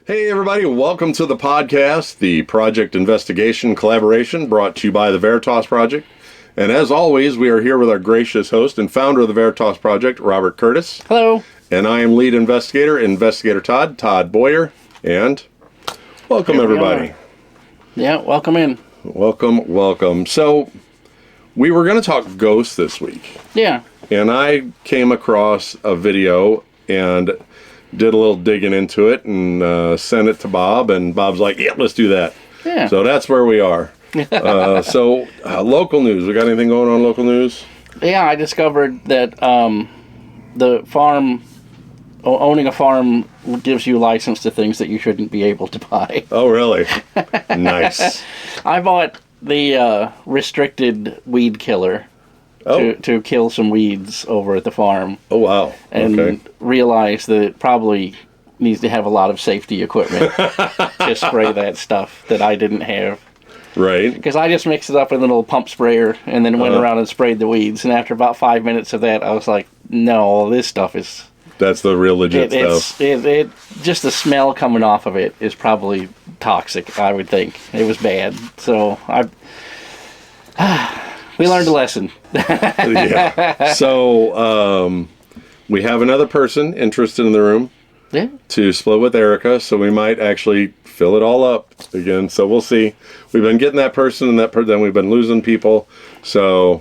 Hey everybody, welcome to the podcast, the Project Investigation Collaboration brought to you by the Veritas Project. And as always, we are here with our gracious host and founder of the Veritas Project, Robert Curtis. Hello. And I am lead investigator Todd Boyer. And welcome everybody. Yeah, welcome in. Welcome. So, we were going to talk ghosts this week. Yeah. And I came across a video and did a little digging into it and sent it to Bob, and Bob's like, yeah, let's do that. Yeah. So that's where we are. Local news. We got anything going on local news? Yeah, I discovered that the farm, owning a farm gives you license to things that you shouldn't be able to buy. Oh, really? Nice. I bought the restricted weed killer to kill some weeds over at the farm. Oh, wow. And realized that it probably needs to have a lot of safety equipment to spray that stuff that I didn't have. Right. Because I just mixed it up with a little pump sprayer and then went around and sprayed the weeds. And after about 5 minutes of that, I was like, no, this stuff is... That's the real legit stuff. Just the smell coming off of it is probably toxic, I would think. It was bad. So we learned a lesson. Yeah. So we have another person interested in the room to split with Erica, so we might actually fill it all up again. So we'll see. We've been getting that person, and then we've been losing people. So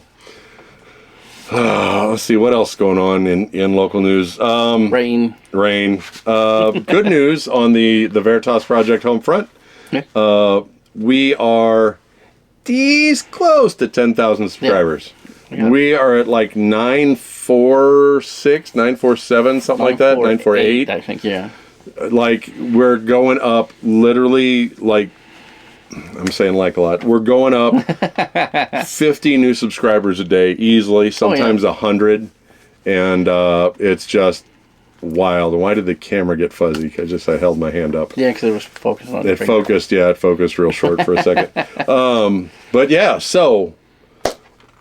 let's see what else is going on in local news. Rain. Good news on the Veritas Project home front. Yeah. We are close to 10,000 subscribers. Yeah. We are at like 946, 947, something like that. 948. I think, yeah. Like, we're going up literally, like, I'm saying like a lot. We're going up 50 new subscribers a day easily, sometimes 100. And it's just wild. Why did the camera get fuzzy? I held my hand up. Yeah, because it was focused on it. It focused real short for a second. But yeah, so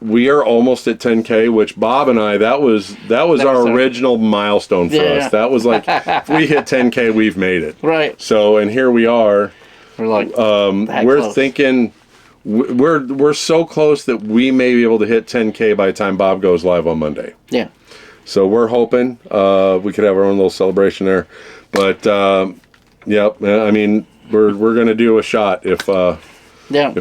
we are almost at 10K, which Bob and I, that was our original milestone for us. That was like, if we hit 10K, we've made it. Right. So, and here we are. We're like, we're close. Thinking, we're so close that we may be able to hit 10K by the time Bob goes live on Monday. Yeah. So we're hoping we could have our own little celebration there. But, yep, I mean, we're going to do a shot if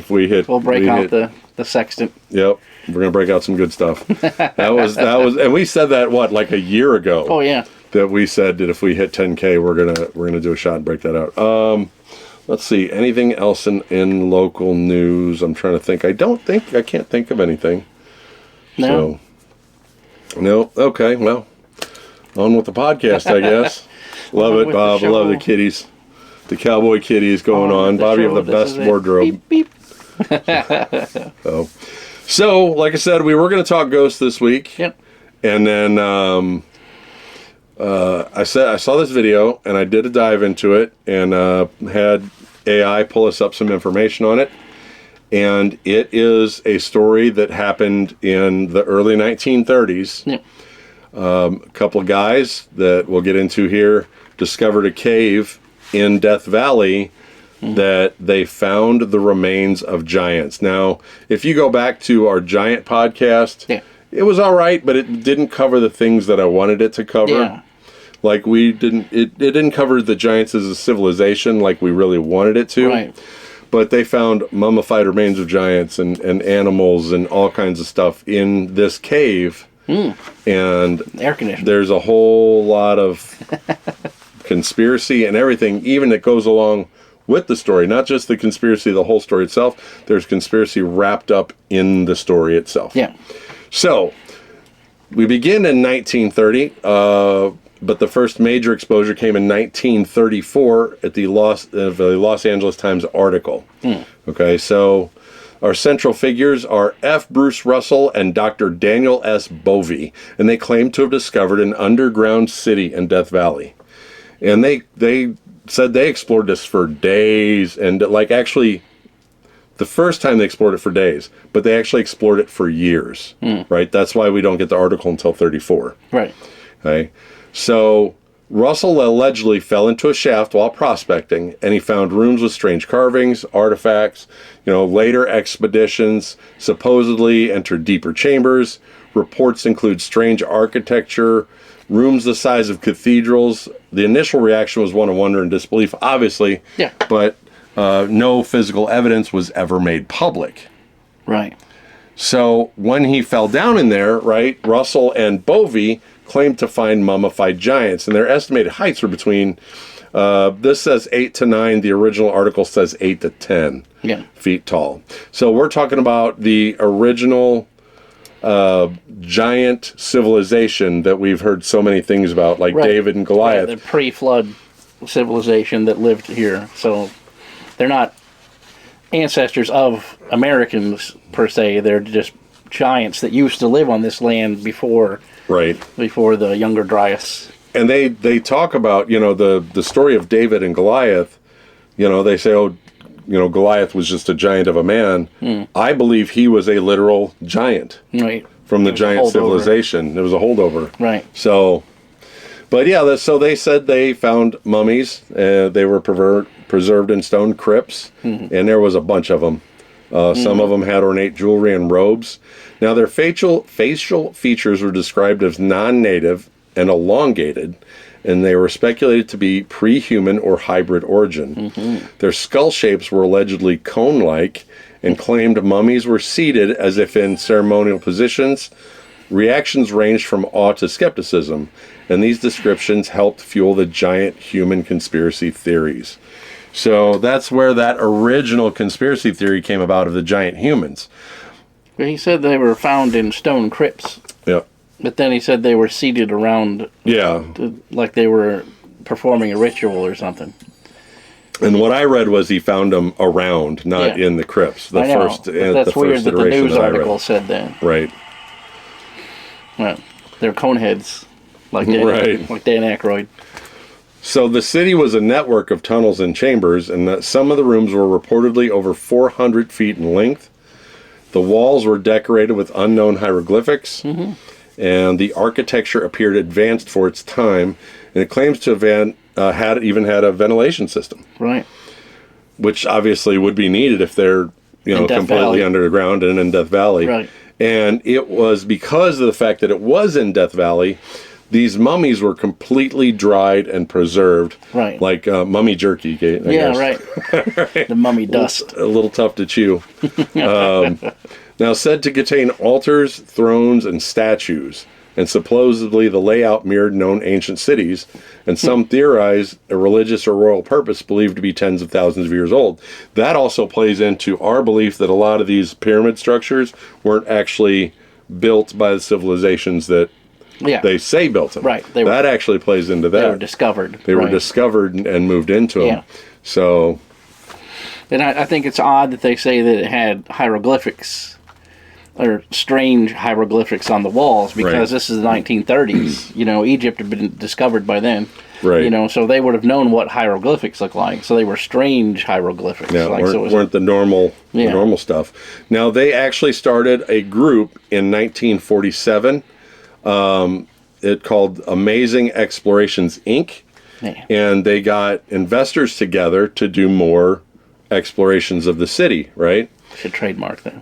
we hit. We'll break out the sextant. Yep. We're going to break out some good stuff. That was, and we said that, like a year ago. Oh, yeah. That we said that if we hit 10K, we're gonna do a shot and break that out. Let's see, anything else in local news? I'm trying to think. I can't think of anything. No. So, no. Okay. Well, on with the podcast, I guess. Love it, Bob. I love the kitties, the cowboy kitties going on. Bobby, you have the best wardrobe. Beep, beep. So, like I said, we were going to talk ghosts this week. Yep. And then I saw this video, and I did a dive into it, and had AI pull us up some information on it. And it is a story that happened in the early 1930s. Yep. A couple of guys that we'll get into here discovered a cave in Death Valley that they found the remains of giants. Now, if you go back to our giant podcast, it was all right, but it didn't cover the things that I wanted it to cover. Yeah. Like it didn't cover the giants as a civilization like we really wanted it to. Right. But they found mummified remains of giants and animals and all kinds of stuff in this cave. And air conditioning. There's a whole lot of conspiracy and everything, even that goes along with the story. Not just the conspiracy, the whole story itself. There's conspiracy wrapped up in the story itself. Yeah. So, we begin in 1930, but the first major exposure came in 1934 at the Los Angeles Times article. Okay, so our central figures are F. Bruce Russell and Dr. Daniel S. Bovey, and they claim to have discovered an underground city in Death Valley. And they said they explored this for days, and actually the first time they explored it for days, but they actually explored it for years, right? That's why we don't get the article until 34. Right. Okay. So Russell allegedly fell into a shaft while prospecting, and he found rooms with strange carvings, artifacts. Later expeditions supposedly entered deeper chambers. Reports include strange architecture, rooms the size of cathedrals. The initial reaction was one of wonder and disbelief, obviously. Yeah. But no physical evidence was ever made public. Right. So when he fell down in there, right, Russell and Bovey claimed to find mummified giants, and their estimated heights were between, this says 8 to 9, the original article says 8 to 10 feet tall. So we're talking about the original giant civilization that we've heard so many things about, like David and Goliath. The pre-flood civilization that lived here. So they're not ancestors of Americans, per se. They're just giants that used to live on this land before the Younger Dryas. And they talk about, the story of David and Goliath. They say, Goliath was just a giant of a man. I believe he was a literal giant. Right. From the giant civilization. It was a holdover. Right. So, but yeah, so they said they found mummies. They were preserved in stone crypts, and there was a bunch of them. Some of them had ornate jewelry and robes. Now, their facial features were described as non-native and elongated, and they were speculated to be pre-human or hybrid origin. Their skull shapes were allegedly cone-like, and claimed mummies were seated as if in ceremonial positions. Reactions ranged from awe to skepticism, and these descriptions helped fuel the giant human conspiracy theories. So that's where that original conspiracy theory came about of the giant humans. He said they were found in stone crypts. Yeah. But then he said they were seated around, like they were performing a ritual or something. And what I read was he found them around, not in the crypts. I know, that's weird that the news article said that. Right. Well, they're coneheads, like Dan Aykroyd. So the city was a network of tunnels and chambers, and some of the rooms were reportedly over 400 feet in length. The walls were decorated with unknown hieroglyphics, and the architecture appeared advanced for its time, and it claims to have had a ventilation system. Right. Which obviously would be needed if they're, completely underground and in Death Valley. Right. And it was because of the fact that it was in Death Valley, these mummies were completely dried and preserved. Right. Like mummy jerky. I guess. Right. The mummy dust. A little tough to chew. Now said to contain altars, thrones, and statues. And supposedly the layout mirrored known ancient cities, and some theorize a religious or royal purpose believed to be tens of thousands of years old. That also plays into our belief that a lot of these pyramid structures weren't actually built by the civilizations that they say built them. Right. That actually plays into that. They were discovered. They were discovered and moved into them. So, and I think it's odd that they say that it had hieroglyphics. Or strange hieroglyphics on the walls, because this is the 1930s. Egypt had been discovered by then. Right. So they would have known what hieroglyphics look like. So they were strange hieroglyphics. Yeah, weren't the normal stuff. Now, they actually started a group in 1947. It called Amazing Explorations, Inc. Yeah. And they got investors together to do more explorations of the city, right? Should trademark that.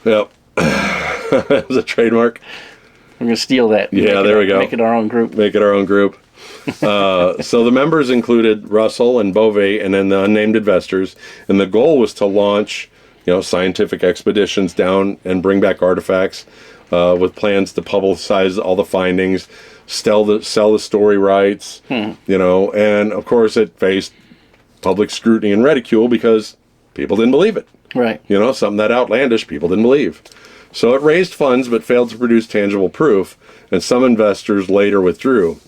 Yep. That was a trademark. We're going to steal that. Yeah, there we go. Make it our own group. So the members included Russell and Bovey and then the unnamed investors. And the goal was to launch, scientific expeditions down and bring back artifacts with plans to publicize all the findings, sell the story rights, and of course it faced public scrutiny and ridicule because people didn't believe it. Right. Something that outlandish people didn't believe. So it raised funds but failed to produce tangible proof, and some investors later withdrew.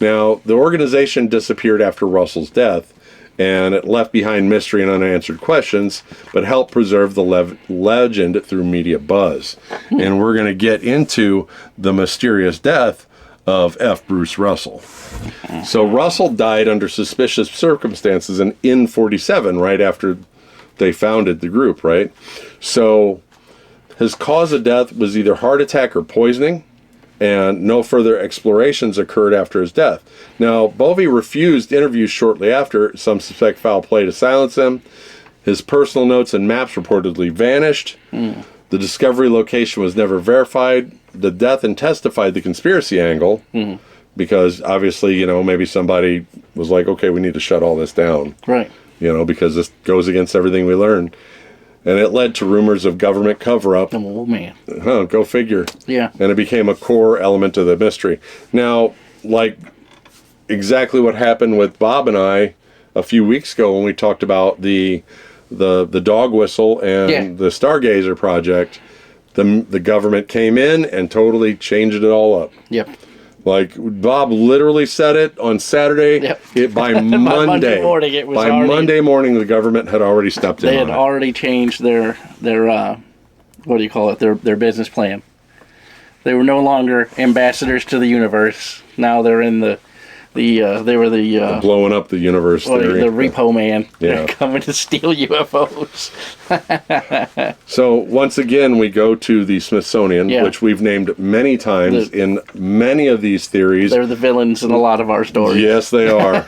Now, the organization disappeared after Russell's death, and it left behind mystery and unanswered questions, but helped preserve the legend through media buzz. And we're going to get into the mysterious death of F. Bruce Russell. So Russell died under suspicious circumstances in 47, right after they founded the group, right? So his cause of death was either heart attack or poisoning, and no further explorations occurred after his death. Now, Bovey refused interviews shortly after. Some suspect foul play to silence him. His personal notes and maps reportedly vanished. The discovery location was never verified. The death and testified the conspiracy angle, because obviously, you know, maybe somebody was like, okay, we need to shut all this down. Right. You know, because this goes against everything we learned. And it led to rumors of government cover-up. Oh, man. Go figure. Yeah. And it became a core element of the mystery. Now, like exactly what happened with Bob and I a few weeks ago when we talked about the dog whistle and the Stargazer project, the government came in and totally changed it all up. Yep. Like, Bob literally said it on Saturday. Yep. By Monday morning, it was Monday morning, the government had already stepped in. They had already changed their what do you call it? Their business plan. They were no longer ambassadors to the universe. Now they're in they were the blowing up the universe theory. The repo man. Yeah. They're coming to steal UFOs. So once again, we go to the Smithsonian, Yeah. which we've named many times in many of these theories. They're the villains in a lot of our stories. Yes, they are.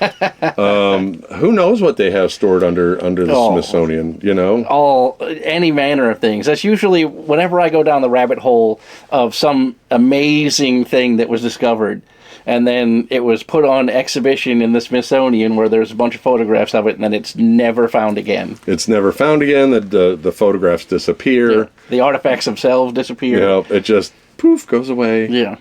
Who knows what they have stored under the Smithsonian? You know, Any manner of things. That's usually whenever I go down the rabbit hole of some amazing thing that was discovered. And then it was put on exhibition in the Smithsonian where there's a bunch of photographs of it, and then it's never found again. It's never found again. The photographs disappear. Yeah. The artifacts themselves disappear. It just, poof, goes away. Yeah.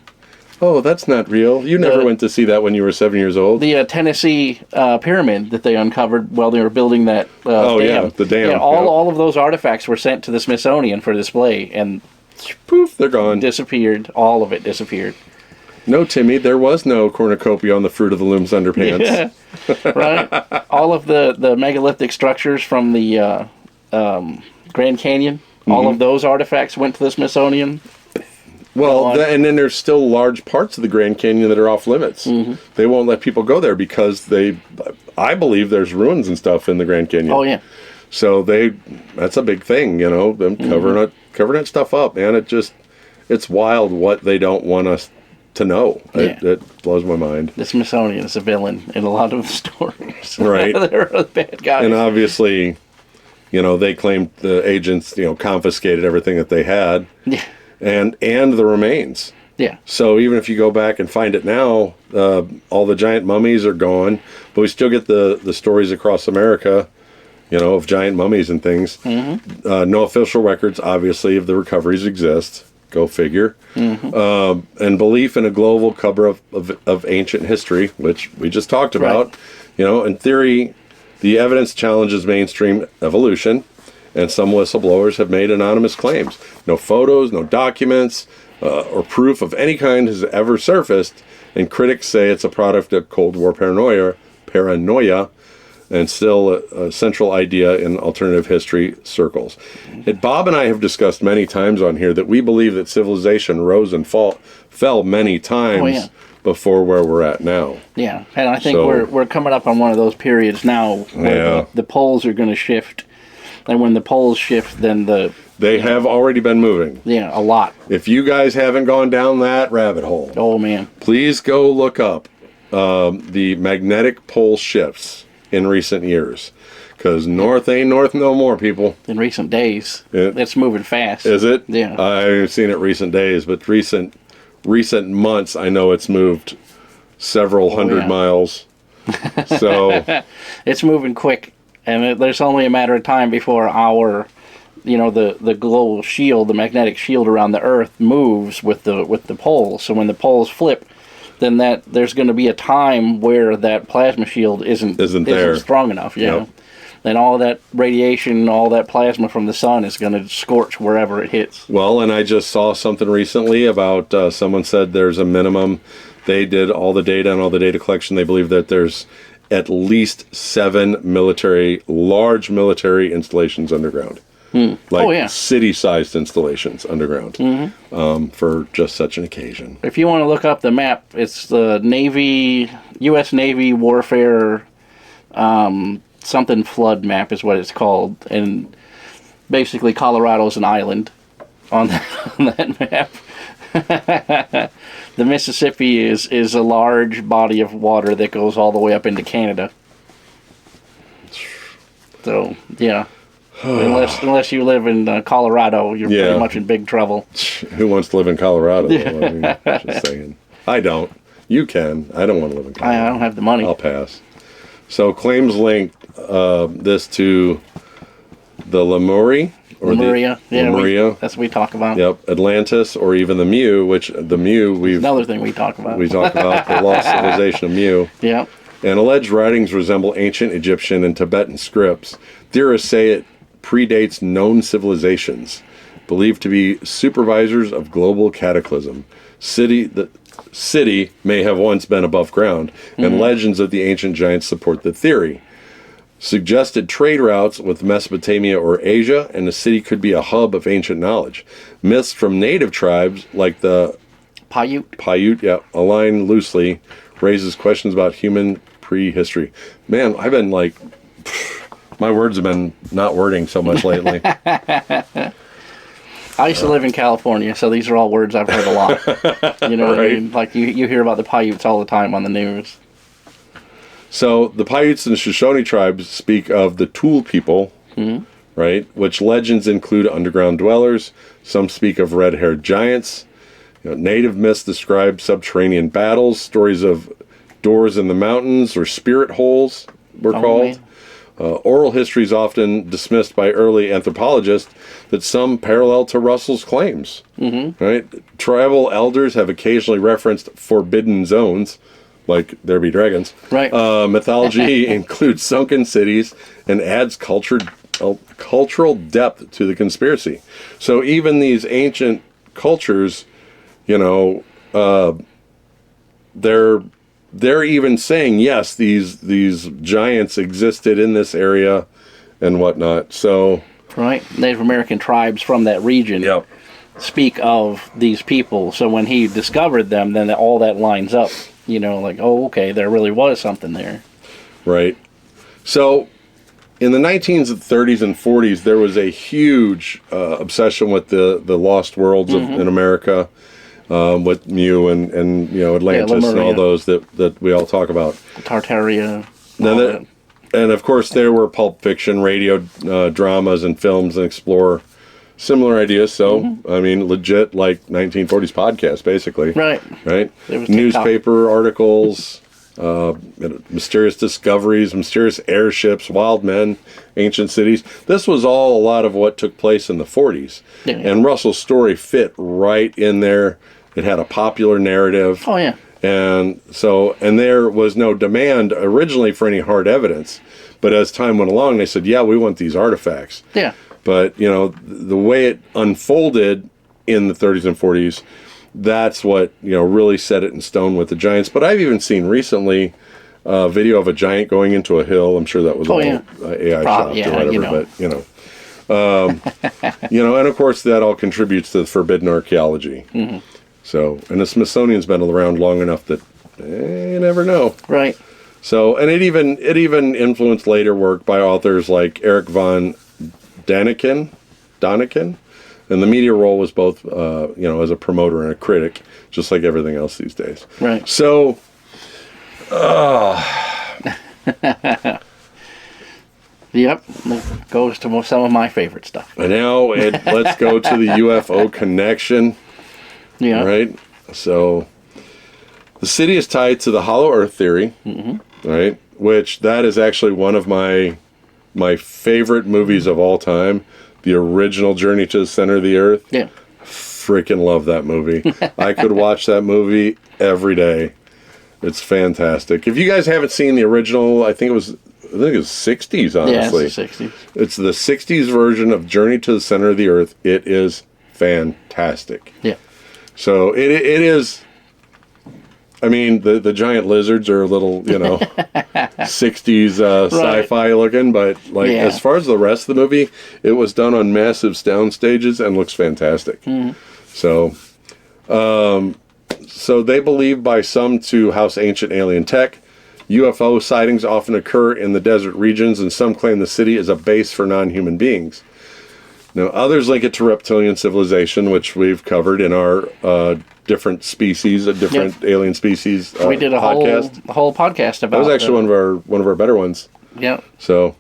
Oh, that's not real. You never went to see that when you were 7 years old? The Tennessee pyramid that they uncovered while they were building that dam. Yeah, the dam. Yeah, all of those artifacts were sent to the Smithsonian for display, and poof, they're gone. Disappeared. All of it disappeared. No, Timmy, there was no cornucopia on the Fruit of the Loom's underpants. Yeah, right. All of the megalithic structures from the Grand Canyon, all of those artifacts went to the Smithsonian. Well, and then there's still large parts of the Grand Canyon that are off limits. They won't let people go there because I believe there's ruins and stuff in the Grand Canyon. Oh, yeah. So that's a big thing, you know, them covering that stuff up, man. It's wild what they don't want us to know. Yeah. It blows my mind. The Smithsonian is a villain in a lot of the stories. Right. They're the bad guys. And obviously, you know, they claimed the agents, you know, confiscated everything that they had. Yeah. And the remains. Yeah. So even if you go back and find it now, all the giant mummies are gone, but we still get the stories across America, you know, of giant mummies and things. No official records, obviously, of the recoveries exist. Go figure. And belief in a global cover of ancient history, which we just talked about. Right. You know, in theory, the evidence challenges mainstream evolution, and some whistleblowers have made anonymous claims. No photos, no documents, or proof of any kind has ever surfaced, and critics say it's a product of Cold War paranoia, and still a central idea in alternative history circles. And Bob and I have discussed many times on here that we believe that civilization rose and fell many times before where we're at now. Yeah, and I think we're coming up on one of those periods now where the poles are going to shift, and when the poles shift, then they have already been moving. Yeah, a lot. If you guys haven't gone down that rabbit hole, oh man, please go look up the magnetic pole shifts in recent years, because north ain't north no more, people. In recent days, it's moving fast. Is it? Yeah, I haven't seen it recent days, but recent months, I know it's moved several hundred miles. So it's moving quick, and there's only a matter of time before the global shield, the magnetic shield around the Earth, moves with the poles. So when the poles flip, then there's going to be a time where that plasma shield isn't strong enough. Yeah. Yep. Then all that radiation, all that plasma from the sun is going to scorch wherever it hits. Well, and I just saw something recently about someone said there's a minimum. They did all the data and all the data collection. They believe that there's at least 7 large military installations underground. City-sized installations underground for just such an occasion. If you want to look up the map, it's the U.S. Navy warfare something flood map is what it's called, and basically Colorado's an island on that map. The Mississippi is a large body of water that goes all the way up into Canada. So, yeah. unless you live in Colorado, you're pretty much in big trouble. Who wants to live in Colorado? I mean, just saying. I don't. You can. I don't want to live in Colorado. I don't have the money. I'll pass. So claims link this to the Lemuria. Lemuria. Lemuria. That's what we talk about. Yep. Atlantis, or even the Mu, which the Mu another thing we talk about. We talk about the lost civilization of Mu. Yeah. And alleged writings resemble ancient Egyptian and Tibetan scripts. Theorists say it predates known civilizations, believed to be supervisors of global cataclysm. The city may have once been above ground, and legends of the ancient giants support the theory. Suggested trade routes with Mesopotamia or Asia, and the city could be a hub of ancient knowledge. Myths from native tribes, like the Paiute, align loosely, raises questions about human prehistory. Man, I've been like, my words have been not wording so much lately. I used to live in California, so these are all words I've heard a lot. You know what I mean? Like you hear about the Paiutes all the time on the news. So the Paiutes and Shoshone tribes speak of the Tool people, right? Which legends include underground dwellers. Some speak of red-haired giants. Native myths describe subterranean battles. Stories of doors in the mountains or spirit holes were called. Oral history is often dismissed by early anthropologists that some parallel to Russell's claims. Right? Tribal elders have occasionally referenced forbidden zones, like there be dragons. Right. Mythology includes sunken cities and adds cultural depth to the conspiracy. So even these ancient cultures, they're even saying, yes, these giants existed in this area and whatnot. So right, Native American tribes from that region speak of these people. So when he discovered them, then all that lines up. Like, oh, okay, there really was something there. Right. So in the 1930s and 40s, there was a huge obsession with the lost worlds in America. With Mu and Atlantis and all those that we all talk about. Tartaria. And of course there were pulp fiction, radio dramas and films that explore similar ideas. So, I mean, legit like 1940s podcast, basically. Right. Newspaper articles, mysterious discoveries, mysterious airships, wild men, ancient cities. This was all a lot of what took place in the 40s. Yeah. And Russell's story fit right in there. It had a popular narrative. Oh, yeah. And there was no demand originally for any hard evidence. But as time went along, they said, yeah, we want these artifacts. Yeah. But, the way it unfolded in the 30s and 40s, that's what, really set it in stone with the giants. But I've even seen recently a video of a giant going into a hill. I'm sure that was AI shot or whatever. But, and of course that all contributes to the forbidden archaeology. So, and the Smithsonian's been around long enough that you never know. Right. So, and it even influenced later work by authors like Eric von Daniken, and the media role was both, as a promoter and a critic, just like everything else these days. Right. So, Yep, goes to some of my favorite stuff. And now let's go to the UFO connection. Yeah. Right? So, the city is tied to the Hollow Earth theory, right? Which that is actually one of my favorite movies of all time. The original Journey to the Center of the Earth. Yeah. Freaking love that movie. I could watch that movie every day. It's fantastic. If you guys haven't seen the original, I think it was 60s, honestly. Yeah, it's the 60s. It's the 60s version of Journey to the Center of the Earth. It is fantastic. Yeah. So it is. I mean, the giant lizards are a little, 60s sci-fi looking, but as far as the rest of the movie, it was done on massive sound stages and looks fantastic. So they believe by some to house ancient alien tech. UFO sightings often occur in the desert regions, and some claim the city is a base for non-human beings. Now, others link it to reptilian civilization, which we've covered in our different species, different alien species we did a podcast. whole podcast about That was actually one of our better ones. Yeah. So,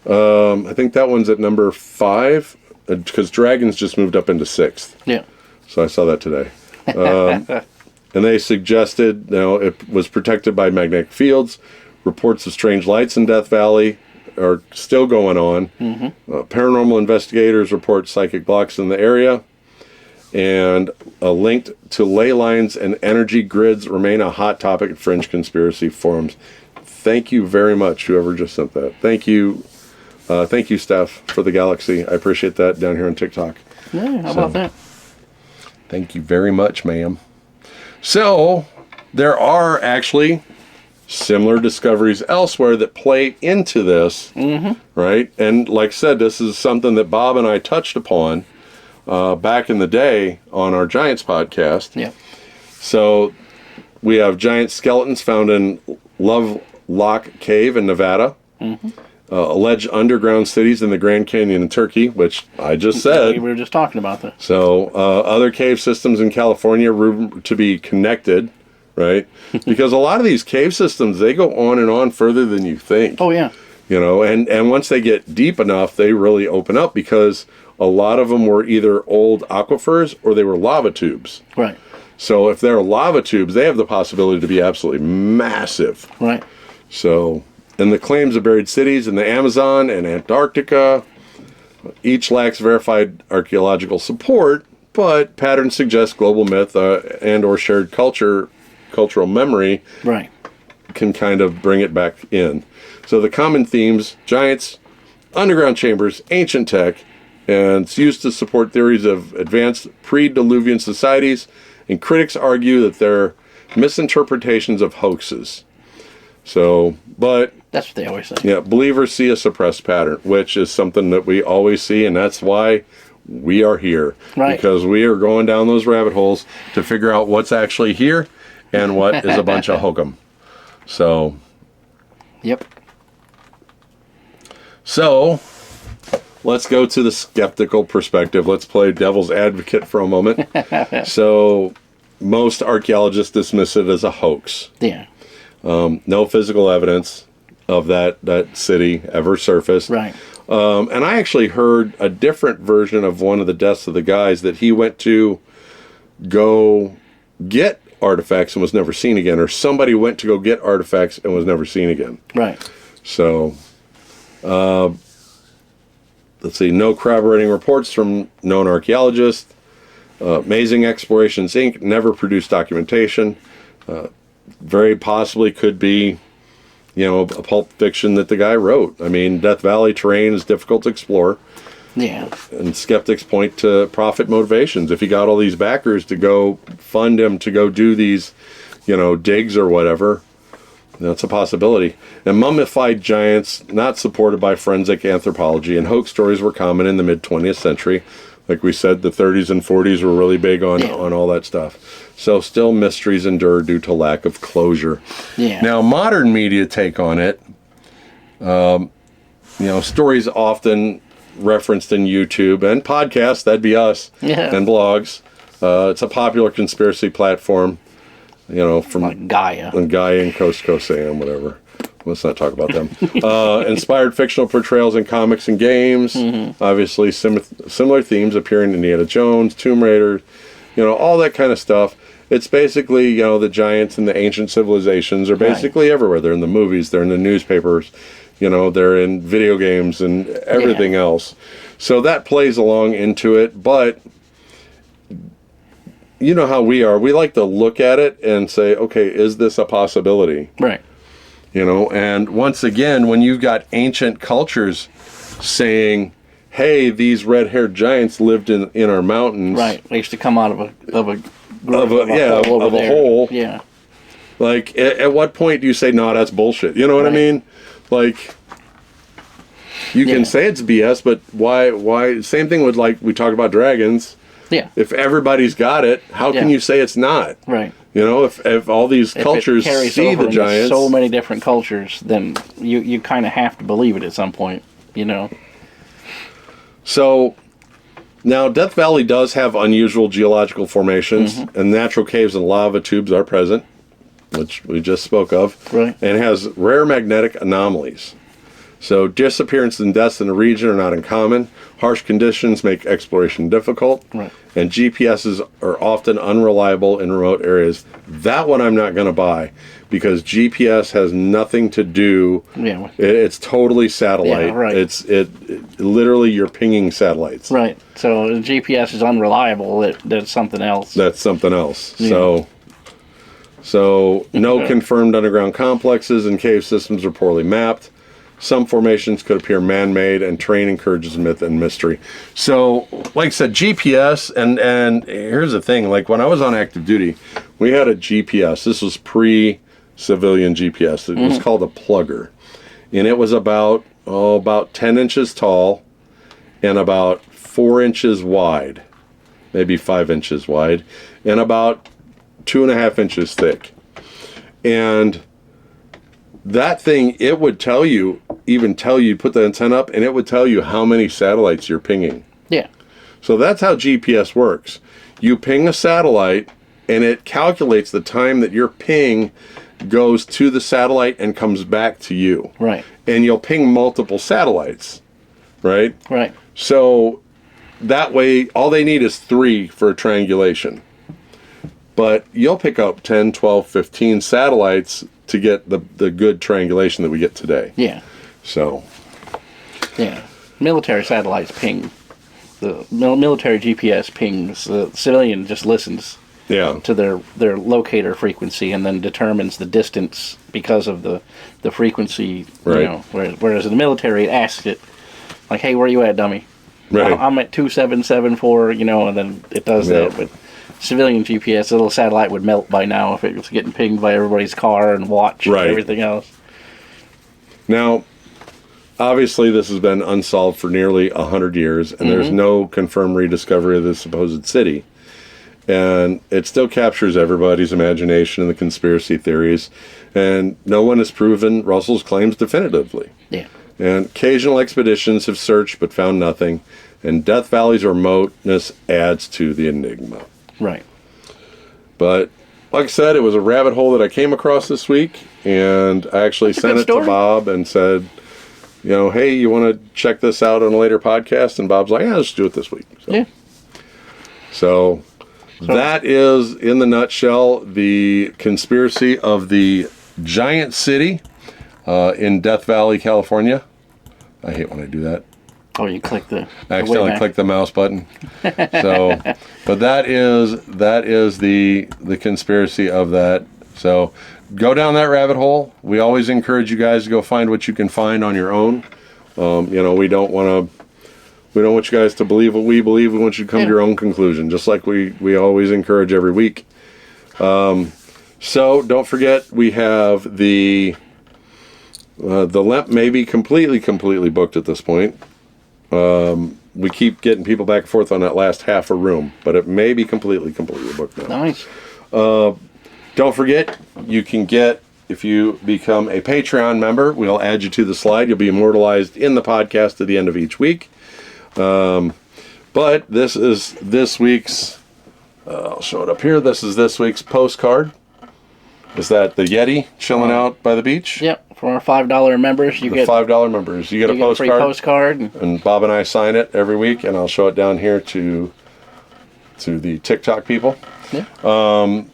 I think that one's at number 5, because dragons just moved up into 6th. Yeah. So I saw that today. And they suggested, it was protected by magnetic fields. Reports of strange lights in Death Valley are still going on. Paranormal investigators report psychic blocks in the area. And linked to ley lines and energy grids remain a hot topic at fringe conspiracy forums. Thank you very much, whoever just sent that. Thank you, Steph, for the galaxy. I appreciate that down here on TikTok. Yeah, how about that? Thank you very much, ma'am. So, there are actually similar discoveries elsewhere that play into this, right? And like I said, this is something that Bob and I touched upon back in the day on our Giants podcast. Yeah. So, we have giant skeletons found in Lovelock Cave in Nevada. Alleged underground cities in the Grand Canyon in Turkey, which I just said. We were just talking about that. So, other cave systems in California rumored to be connected, right? Because a lot of these cave systems, they go on and on further than you think. Oh, yeah. And once they get deep enough, they really open up, because a lot of them were either old aquifers or they were lava tubes. Right. So, if they're lava tubes, they have the possibility to be absolutely massive. Right. So, and the claims of buried cities in the Amazon and Antarctica each lacks verified archaeological support, but patterns suggest global myth and or shared cultural memory Right. can kind of bring it back in. So the common themes: giants, underground chambers, ancient tech, and it's used to support theories of advanced pre-Diluvian societies, and critics argue that they're misinterpretations of hoaxes. So, but That's what they always say. yeah, believers see a suppressed pattern, which is something that we always see, and that's why we are here. Right. Because we are going down those rabbit holes to figure out what's actually here and what is a bunch of hokum. So, Yep. so let's go to the skeptical perspective. Let's play devil's advocate for a moment. So, most archaeologists dismiss it as a hoax. Yeah. No physical evidence of that city ever surfaced. Right. And I actually heard a different version of one of the deaths of the guys, that he went to go get artifacts and was never seen again, or somebody went to go get artifacts and was never seen again. Right. So, let's see, no corroborating reports from known archaeologists. Amazing Explorations Inc. never produced documentation. Very possibly could be, a pulp fiction that the guy wrote. I mean, Death Valley terrain is difficult to explore. Yeah. And skeptics point to profit motivations. If he got all these backers to go fund him to go do these, digs or whatever, that's a possibility. And mummified giants, not supported by forensic anthropology, and hoax stories were common in the mid-20th century. Like we said, the 30s and 40s were really big on all that stuff. So still mysteries endure due to lack of closure. Yeah. Now, modern media take on it. Stories often referenced in YouTube and podcasts, that'd be us, and blogs. It's a popular conspiracy platform, from Like Gaia. and Gaia and Coast to Coast AM, whatever. Let's not talk about them. Inspired fictional portrayals in comics and games. Obviously, similar themes appear in Indiana Jones, Tomb Raider, all that kind of stuff. It's basically, the giants and the ancient civilizations are basically everywhere. They're in the movies, they're in the newspapers, they're in video games and everything else. So that plays along into it, but you know how we are. We like to look at it and say, okay, is this a possibility? Right. And once again, when you've got ancient cultures saying, hey, these red-haired giants lived in our mountains. Right. They used to come out of a a hole. Yeah. Like, at what point do you say, no, that's bullshit? You know what I mean? Like, you can say it's BS, but why? Same thing with, like, we talk about dragons. Yeah. If everybody's got it, how can you say it's not? Right. If all these cultures see the giants. So many different cultures, then you kind of have to believe it at some point, So, Now, Death Valley does have unusual geological formations, and natural caves and lava tubes are present, which we just spoke of, Right. and has rare magnetic anomalies. So disappearances and deaths in the region are not uncommon. Harsh conditions make exploration difficult, Right. and GPSs are often unreliable in remote areas. That one I'm not going to buy, because GPS has nothing to do. Yeah. It's totally satellite. Yeah, right. It literally you're pinging satellites. Right. So the GPS is unreliable. That's something else. That's something else. Yeah. So no confirmed underground complexes and cave systems are poorly mapped. Some formations could appear man-made, and terrain encourages myth and mystery. So, like I said, GPS, and here's the thing, like when I was on active duty, we had a GPS. This was pre-civilian GPS. It was called a plugger. And it was about 10 inches tall and about 4 inches wide, maybe 5 inches wide, and about 2.5 inches thick. And that thing, it would tell you, put the antenna up, and it would tell you how many satellites you're pinging. Yeah. So that's how GPS works. You ping a satellite, and it calculates the time that your ping goes to the satellite and comes back to you. Right. And you'll ping multiple satellites, right? Right. So that way, all they need is 3 for a triangulation. But you'll pick up 10, 12, 15 satellites to get the good triangulation that we get today. Yeah. So. Yeah. Military satellites ping. The military GPS pings. The civilian just listens to their locator frequency and then determines the distance because of the frequency. Right. You know, whereas in the military, it asks it, like, hey, where you at, dummy? Right. I'm at 2774, and then it does that. But civilian GPS, the little satellite would melt by now if it was getting pinged by everybody's car and watch and everything else. Now, obviously, this has been unsolved for nearly 100 years, and there's no confirmed rediscovery of the supposed city. And it still captures everybody's imagination and the conspiracy theories, and no one has proven Russell's claims definitively. Yeah. And occasional expeditions have searched but found nothing, and Death Valley's remoteness adds to the enigma. Right. But like I said, it was a rabbit hole that I came across this week, and I actually sent it to Bob and said, hey, you want to check this out on a later podcast? And Bob's like, yeah, let's do it this week. So, Yeah. So that is, in the nutshell, the conspiracy of the giant city in Death Valley, California. I hate when I do that. Oh, you click the I accidentally clicked the mouse button. So, but that is the conspiracy of that. So, go down that rabbit hole. We always encourage you guys to go find what you can find on your own. We don't want you guys to believe what we believe. We want you to come to your own conclusion, just like we always encourage every week. So don't forget, we have the Lemp may be completely booked at this point. We keep getting people back and forth on that last half a room, but it may be completely booked now. Nice. Don't forget, you can get, if you become a Patreon member, we'll add you to the slide. You'll be immortalized in the podcast at the end of each week. But this is this week's, I'll show it up here. This is this week's postcard. Is that the Yeti chilling out by the beach? Yep. For our $5 members, you get $5 members. You get a postcard. Free postcard. And Bob and I sign it every week, and I'll show it down here to the TikTok people. Yeah.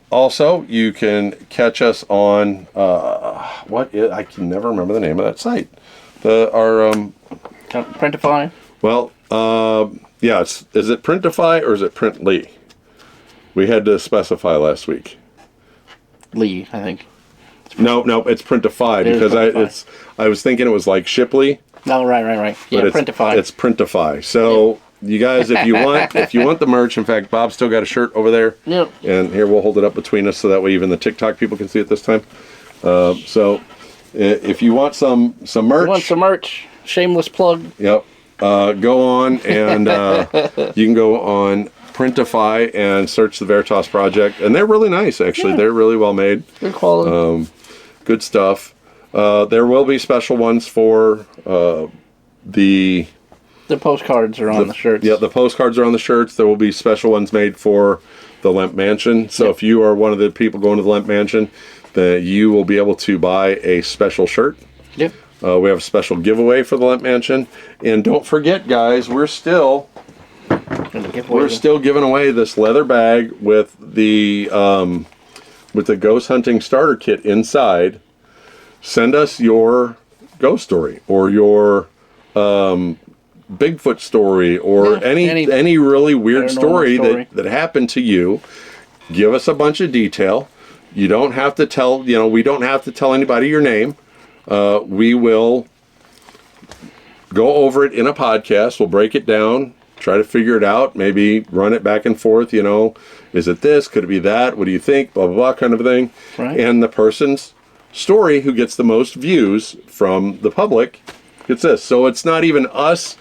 Also, you can catch us on I can never remember the name of that site. Printify. Well, is it Printify or is it Printly? We had to specify last week. Lee, I think. No, it's Printify because I was thinking it was like Shipley. No, right. Yeah, Printify. It's Printify. So you guys, if you want the merch, in fact, Bob's still got a shirt over there. Yep. And here we'll hold it up between us so that way even the TikTok people can see it this time. So if you want some merch. Shameless plug. Yep. Go on and you can go on Printify and search the Veritas project, and they're really nice. Actually, they're really well made. Good quality. Good stuff. There will be special ones for the The postcards are on the shirts. Yeah, the postcards are on the shirts. There will be special ones made for the Lemp Mansion. So if you are one of the people going to the Lemp Mansion, then you will be able to buy a special shirt. Yep. We have a special giveaway for the Lemp Mansion. And don't forget, guys, we're still giving away this leather bag with the ghost hunting starter kit inside. Send us your ghost story or your Bigfoot story or any really weird story that happened to you. Give us a bunch of detail. You don't have to tell, we don't have to tell anybody your name. We will go over it in a podcast. We'll break it down, try to figure it out, maybe run it back and forth, is it this? Could it be that? What do you think? Blah, blah, blah, kind of thing. Right. And the person's story who gets the most views from the public gets this. So it's not even us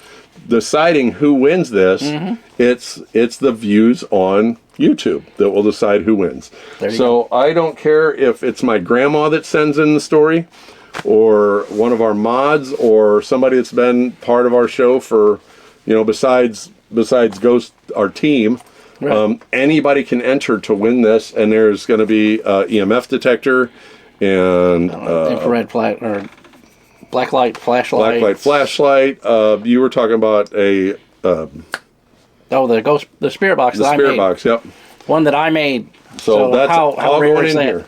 deciding who wins this. Mm-hmm. It's the views on YouTube that will decide who wins. So I don't care if it's my grandma that sends in the story or one of our mods or somebody that's been part of our show for, besides Ghost, our team. Right. Anybody can enter to win this, and there's going to be EMF detector and infrared flat or blacklight flashlight. Blacklight flashlight. You were talking about a the spirit box. The spirit box. Yep. One that I made. So that's all going in here.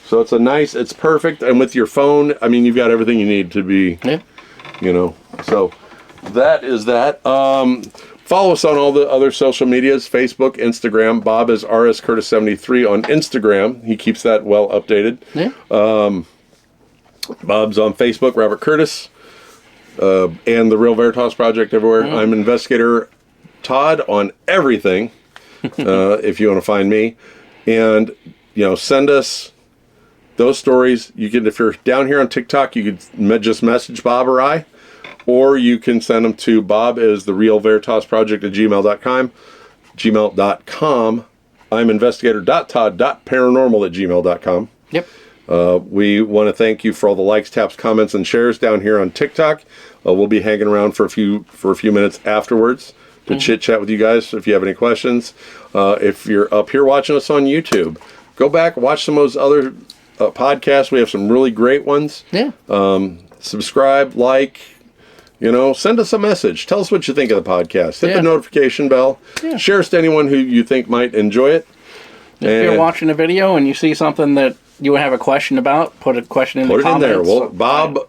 So it's perfect, and with your phone, you've got everything you need to be. Yeah. So that is that. Follow us on all the other social medias, Facebook, Instagram. Bob is RSCurtis73 on Instagram. He keeps that well updated. Yeah. Bob's on Facebook, Robert Curtis, and the Real Veritas Project everywhere. Mm-hmm. I'm investigator Todd on everything, if you want to find me. And, send us those stories. You can, if you're down here on TikTok, you could just message Bob or I. Or you can send them to Bob as the Real Veritas Project at gmail.com. I'm investigator.todd.paranormal at gmail.com. Yep. We want to thank you for all the likes, taps, comments, and shares down here on TikTok. We'll be hanging around for a few minutes afterwards to chit chat with you guys if you have any questions. If you're up here watching us on YouTube, go back, watch some of those other podcasts. We have some really great ones. Yeah. Subscribe, like. Send us a message. Tell us what you think of the podcast. Hit the notification bell. Yeah. Share us to anyone who you think might enjoy it. If you're watching a video and you see something that you have a question about, put a question in the comments. Put it in there. Well, Bob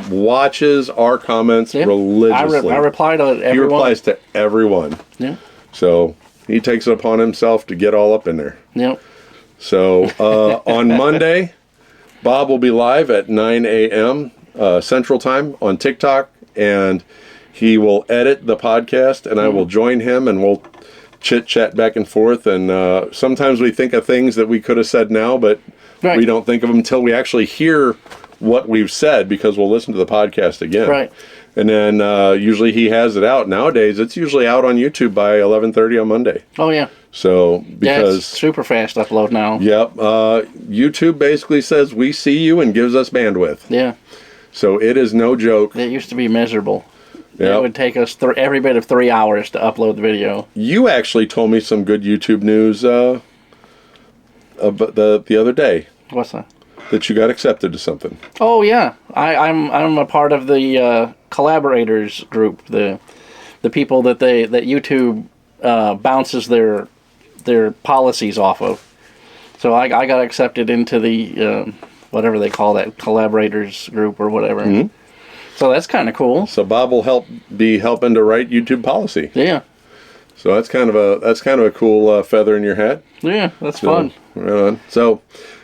watches our comments religiously. I reply to everyone. He replies to everyone. Yeah. So he takes it upon himself to get all up in there. Yep. So on Monday, Bob will be live at 9 a.m. Central Time on TikTok. And he will edit the podcast, and I will join him, and we'll chit-chat back and forth. And sometimes we think of things that we could have said now, but we don't think of them until we actually hear what we've said, because we'll listen to the podcast again. Right. And then usually he has it out. Nowadays, it's usually out on YouTube by 11:30 on Monday. Oh, yeah. So, because... it's super fast upload now. Yep. YouTube basically says, we see you, and gives us bandwidth. Yeah. So it is no joke. It used to be miserable. Yep. It would take us every bit of 3 hours to upload the video. You actually told me some good YouTube news the other day. What's that? That you got accepted to something. Oh yeah, I'm a part of the collaborators group. The people that YouTube bounces their policies off of. So I got accepted into the whatever they call that, collaborators group or whatever. Mm-hmm. So that's kind of cool. So Bob will be helping to write YouTube policy. Yeah. So that's kind of a cool feather in your hat. Yeah, that's fun. Right on. So,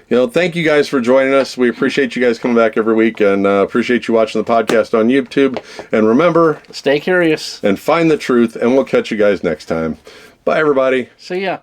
thank you guys for joining us. We appreciate you guys coming back every week, and appreciate you watching the podcast on YouTube. And remember, stay curious and find the truth. And we'll catch you guys next time. Bye, everybody. See ya.